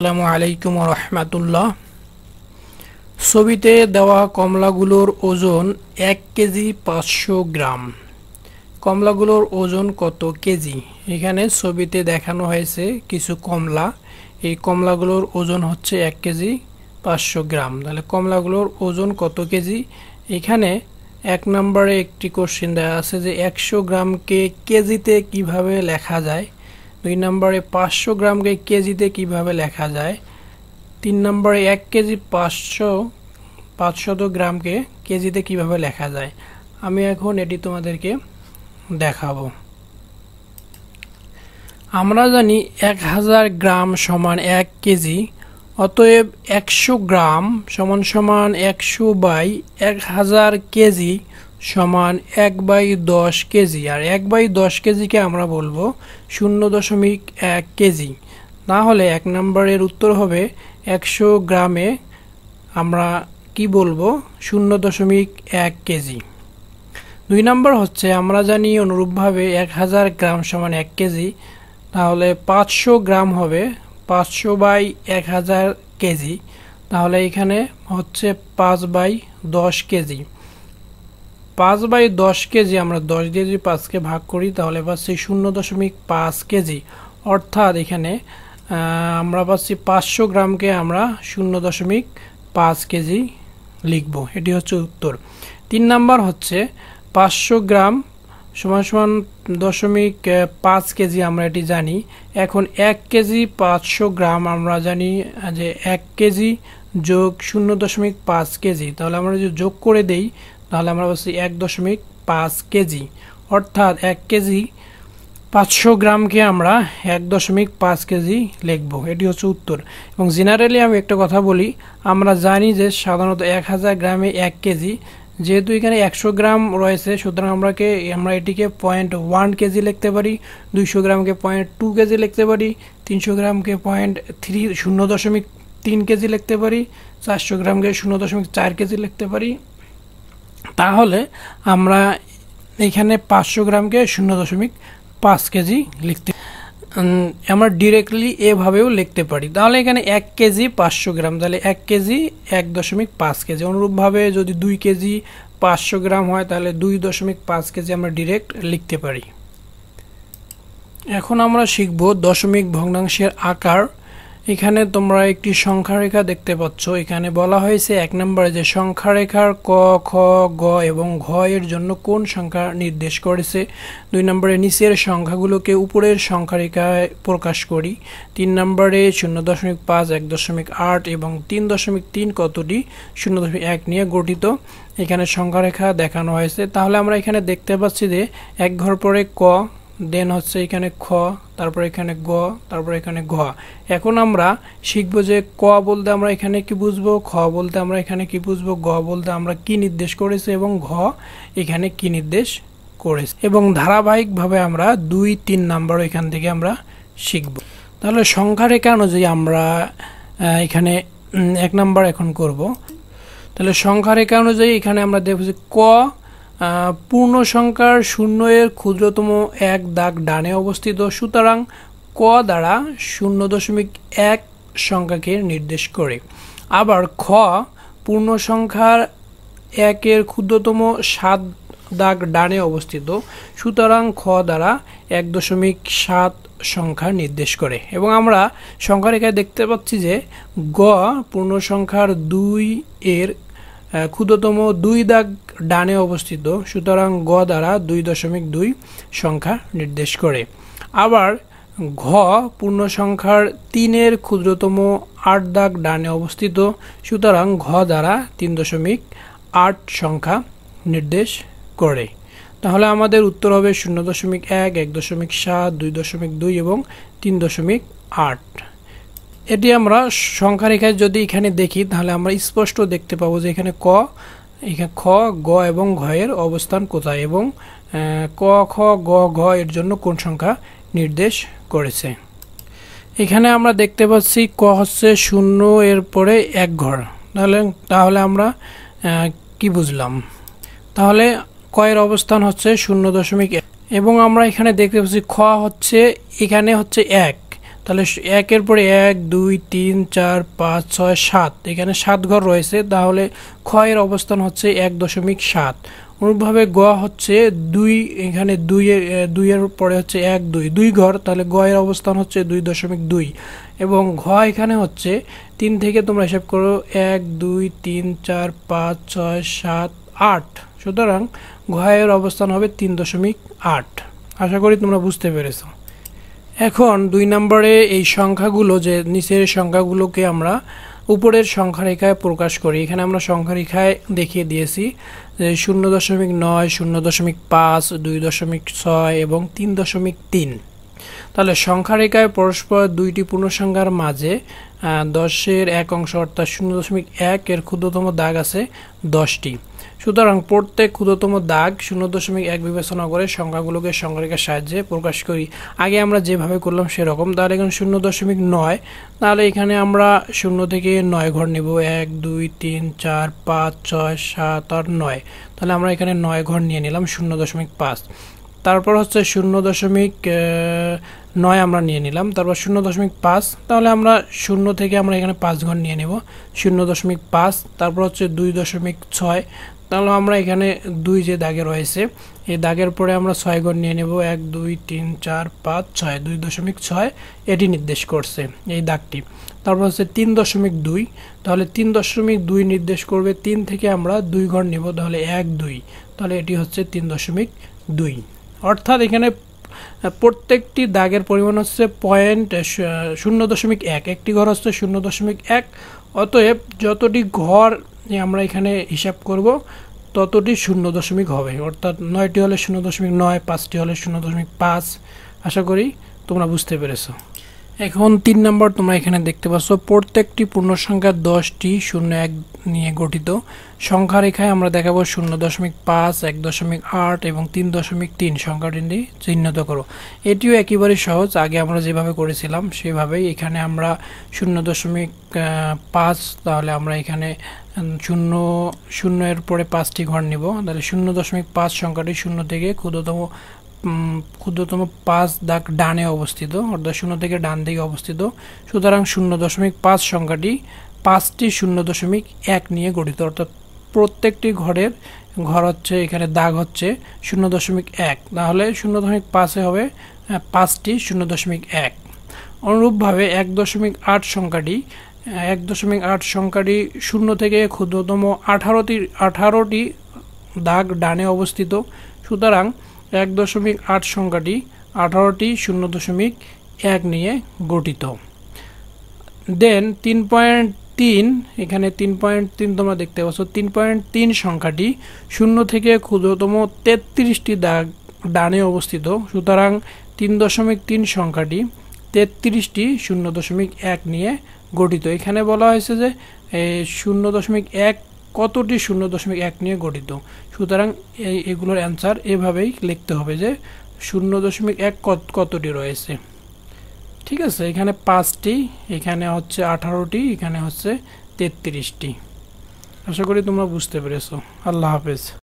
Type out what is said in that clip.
আসসালামু আলাইকুম ওয়া রাহমাতুল্লাহ। ছবিতে দেওয়া কমলাগুলোর ওজন 1 কেজি 500 গ্রাম। কমলাগুলোর ওজন কত কেজি? এখানে ছবিতে দেখানো হয়েছে কিছু কমলা। এই কমলাগুলোর ওজন হচ্ছে 1 কেজি 500 গ্রাম। তাহলে কমলাগুলোর ওজন কত কেজি? এখানে 1 নম্বরে একটি কোশ্চেন দেওয়া আছে যে 100 গ্রামকে কেজিতে কিভাবে লেখা যায়। 2 নম্বরে 500 গ্রামকে কেজিতে কিভাবে লেখা যায়। 3 নম্বরে 1 কেজি 500 গ্রামকে কেজিতে কিভাবে লেখা যায়। আমি এখন এটি তোমাদেরকে দেখাবো। আমরা জানি 1000 গ্রাম সমান 1 কেজি, অতএব 100 গ্রাম সমান সমান 100/1000 কেজি সমান 1/10 কেজি। আর 1/10 কেজিকে আমরা বলবো 0.1 কেজি। না হলে 1 নম্বরের উত্তর হবে 100 গ্রামে আমরা কি বলবো 0.1 কেজি। 2 নম্বর হচ্ছে আমরা জানি অনুরূপভাবে 1000 গ্রাম সমান 1 কেজি, তাহলে 500 গ্রাম হবে 500/1000 কেজি। তাহলে এখানে হচ্ছে 5/10 কেজি। 5/10 কেজি আমরা 10 দিয়ে যদি 5কে ভাগ করি তাহলে পাচ্ছি 0.5 কেজি। অর্থাৎ এখানে আমরা পাচ্ছি 500 গ্রামকে আমরা 0.5 কেজি লিখব। এটি হচ্ছে উত্তর। 3 নাম্বার হচ্ছে 500 গ্রাম সমান সমান 0.5 কেজি, আমরা এটি জানি। এখন 1 কেজি 500 গ্রাম আমরা জানি যে 1 কেজি যোগ 0.5 কেজি। তাহলে আমরা যদি যোগ করে দেই তাহলে আমরা পাচ্ছি 1.5 কেজি। অর্থাৎ 1 কেজি 500 গ্রামকে আমরা 1.5 কেজি লিখব। এটি হচ্ছে উত্তর। এবং জেনারেলি আমি একটা কথা বলি, আমরা জানি যে সাধারণত 1000 গ্রামে 1 কেজি, যেহেতু এখানে 100 গ্রাম রয়েছে সুতরাং আমরা এটিকে 0.1 কেজি লিখতে পারি, 200 গ্রামকে 0.2 কেজি লিখতে পারি, 300 গ্রামকে 0.3 কেজি লিখতে পারি, 400 গ্রামকে 0.4 কেজি লিখতে পারি। তাহলে আমরা এখানে 500 গ্রামকে 0.5 কেজি লিখতে আমরা ডিরেক্টলি এভাবেও লিখতে পারি। তাহলে এখানে 1 কেজি 500 গ্রাম, তাহলে 1 কেজি 1.5 কেজি। অনুরূপভাবে যদি 2 কেজি 500 গ্রাম হয় তাহলে 2.5 কেজি আমরা ডিরেক্ট লিখতে পারি। এখন আমরা শিখব দশমিক ভগ্নাংশের আকার। এখানে তোমরা একটি সংখ্যা রেখা দেখতে পাচ্ছ। এখানে বলা হয়েছে 1 নম্বরে যে সংখ্যা রেখার ক, খ, গ এবং ঘ এর জন্য কোন সংখ্যা নির্দেশ করেছে। 2 নম্বরে নিচের সংখ্যাগুলোকে উপরের সংখ্যা রেখায় প্রকাশ করি। 3 নম্বরে 0.5, 1.8 এবং 3.3 কতটি 0.1 নিয়ে গঠিত এখানে সংখ্যা রেখা দেখানো হয়েছে। তাহলে আমরা এখানে দেখতে পাচ্ছি যে এক ঘর পরে ক, দেন হচ্ছে এখানে খ, তারপর এখানে গ, তারপর এখানে ঘ। এখন আমরা শিখব যে ক বলতে আমরা এখানে কি বুঝবো, খ বলতে আমরা এখানে কি বুঝবো, গ বলতে আমরা কি নির্দেশ করেছে এবং ঘ এখানে কি নির্দেশ করেছে। এবং ধারাবাহিকভাবে আমরা 2, 3 নাম্বার এখান থেকে আমরা শিখব। তাহলে সংখ্যা রেখা অনুযায়ী আমরা এখানে 1 নাম্বার এখন করব। তাহলে সংখ্যা রেখা অনুযায়ী এখানে আমরা দেখব যে ক পূর্ণ সংখ্যার 0 এর ক্ষুদ্রতম 1 দাগ ডানে অবস্থিত, সুতরাং ক দ্বারা 0.1 সংখ্যাকে নির্দেশ করে। আবার খ পূর্ণ সংখ্যার 1 এর ক্ষুদ্রতম 7 দাগ ডানে অবস্থিত, সুতরাং খ দ্বারা 1.7 সংখ্যা নির্দেশ করে। এবং আমরা সংখ্যা রেখায় দেখতে পাচ্ছি যে গ পূর্ণ সংখ্যার 2 এর ক্ষুদ্রতম 2 দাগ ডানে অবস্থিত, সুতরাং গ দ্বারা 2.2 সংখ্যা নির্দেশ করে। আবার ঘ পূর্ণ সংখ্যার 3 এর ক্ষুদ্রতম 8 দাগ ডানে অবস্থিত, সুতরাং ঘ দ্বারা 3.8 সংখ্যা নির্দেশ করে। তাহলে আমাদের উত্তর হবে 0.1, 1.7, 2.2 এবং 3.8। এটি আমরা সংখ্যা রেখায় যদি এখানে দেখি তাহলে আমরা স্পষ্ট দেখতে পাবো যে এখানে ক, এখানে খ, গ এবং ঘ এর অবস্থান কোথায় এবং ক, খ, গ, ঘ এর জন্য কোন সংখ্যা নির্দেশ করেছে। এখানে আমরা দেখতে পাচ্ছি ক হচ্ছে 0 এর পরে 1 ঘর। তাহলে আমরা কি বুঝলাম? তাহলে ক এর অবস্থান হচ্ছে 0.1 এবং আমরা এখানে দেখতে পাচ্ছি খ হচ্ছে এখানে হচ্ছে 1। তাহলে একের পরে 1 2 3 4 5 6 7, এখানে 7 ঘর রয়েছে, তাহলে খ এর অবস্থান হচ্ছে 1.7। অনুরূপভাবে গ হচ্ছে 2, এখানে 2 এর পরে হচ্ছে 1 2 2 ঘর, তাহলে গ এর অবস্থান হচ্ছে 2.2 এবং ঘ এখানে হচ্ছে 3 থেকে তোমরা হিসাব করো 1 2 3 4 5 6 7 8, সুতরাং ঘ এর অবস্থান হবে 3.8। আশা করি তোমরা বুঝতে পেরেছো। এখন 2 নম্বরে এই সংখ্যাগুলো, যে নিচের সংখ্যাগুলোকে আমরা উপরের সংখ্যা রেখায় প্রকাশ করি। এখানে আমরা সংখ্যা রেখায় দেখিয়ে দিয়েছি যে 0.9 0.5 2.6 এবং 3.3। তাহলে সংখ্যা রেখায় পরস্পর দুইটি পূর্ণসংখ্যার মাঝে 10-এর 1 অংশ অর্থাৎ 0.1 এর ক্ষুদ্রতম দাগ আছে 10টি। সুতরাং প্রত্যেক ক্ষুদ্রতম দাগ 0.1 বিবেচনা করে সংখ্যাগুলোকে সংখ্যা রেখার সাহায্যে প্রকাশ করি। আগে আমরা যেভাবে করলাম সেরকম। তাহলে এখানে 0.9, তাহলে এখানে আমরা 0 থেকে 9 ঘর নেব, 1 2 3 4 5 6 7 আর 9। তাহলে আমরা এখানে 9 ঘর নিয়ে নিলাম 0.5। তারপর হচ্ছে 0.9 আমরা নিয়ে নিলাম, তারপর 0.5, তাহলে আমরা 0 থেকে আমরা এখানে 5 ঘর নিয়ে নেব 0.5। তারপর হচ্ছে 2.6, তাহলে আমরা এখানে 2 যে দাগে রয়েছে এই দাগের পরে আমরা 6 ঘর নিয়ে নেব 1 2 3 4 5 6, 2.6 এটি নির্দেশ করছে এই দাগটি। তারপর হচ্ছে 3.2, তাহলে 3.2 নির্দেশ করবে 3 থেকে আমরা 2 ঘর নেব, তাহলে 1 2, তাহলে এটি হচ্ছে 3.2। অর্থাৎ এখানে প্রত্যেকটি দাগের পরিমাণ হচ্ছে 0.1, একটি ঘর হচ্ছে 0.1। অতএব যতটি ঘর আমরা এখানে হিসাব করব ততটি 0 হবে, অর্থাৎ 9টি হলে 0.9, 5টি হলে 0.5। আশা করি তোমরা বুঝতে পেরেছো। এখন 3 নম্বর তোমরা এখানে দেখতে পাচ্ছ প্রত্যেকটি পূর্ণসংখ্যা 10টি 0 1 নিয়ে গঠিত। সংখ্যা রেখায় আমরা দেখাবো 0.5 1.8 এবং 3.3 সংখ্যাটি চিহ্নিত করো। এটিও একেবারে সহজ, আগে আমরা যেভাবে করেছিলাম সেভাবেই। এখানে আমরা 0.5, তাহলে আমরা এখানে 0 এর পরে 5টি ঘর নিব, তাহলে 0.5 সংখ্যাটি 0 থেকে ক্ষুদ্রতম 5 দাগ ডানে অবস্থিত, অর্থাৎ 0 থেকে ডান দিকে অবস্থিত। সুতরাং 0.5 সংখ্যাটি 5টি 0.1 নিয়ে গঠিত, অর্থাৎ প্রত্যেকটি ঘর হচ্ছে এখানে দাগ হচ্ছে 0.1, তাহলে 0.5 হবে 5টি 0.1। অনুরূপভাবে 1.8 সংখ্যাটি 0 থেকে ক্ষুদ্রতম 18টি দাগ ডানে অবস্থিত। সুতরাং 1.8 সংখ্যাটি 18টি 0.1 নিয়ে গঠিত। দেন 3.3, এখানে 3.3 তোমরা দেখতে পাচ্ছ। 3.3 সংখ্যাটি 0 থেকে ক্ষুদ্রতম 33টি দাগ ডানে অবস্থিত। সুতরাং 3.3 সংখ্যাটি 33টি 0.1 নিয়ে গঠিত। এখানে বলা হয়েছে যে 0.1 কতটি 0.1 নিয়ে গঠিত। সুতরাং এগুলোর অ্যান্সার এভাবেই লিখতে হবে যে 0.1 কতটি রয়েছে। ঠিক আছে, এখানে 5টি, এখানে হচ্ছে 18টি, এখানে হচ্ছে 33টি। আশা করি তোমরা বুঝতে পেরেছো। আল্লাহ হাফেজ।